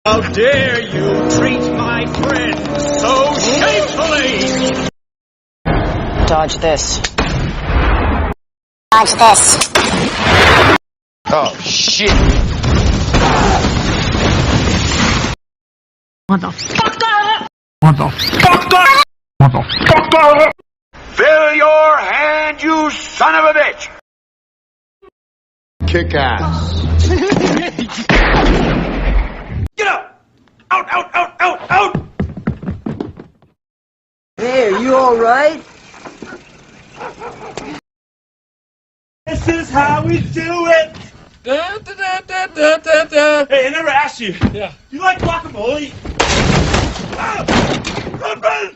How dare you treat my friend so shamefully! Dodge this. Dodge this. Oh, shit. Motherfucker! Motherfucker! Motherfucker! Fill your hand, you son of a bitch! Kick ass. Get up! Out, out, out, out, out! Hey, are you alright? This is how we do it! Da, da, da, da, da, da, da. Hey, I never asked you. Yeah. You like guacamole? Ah! Run, run!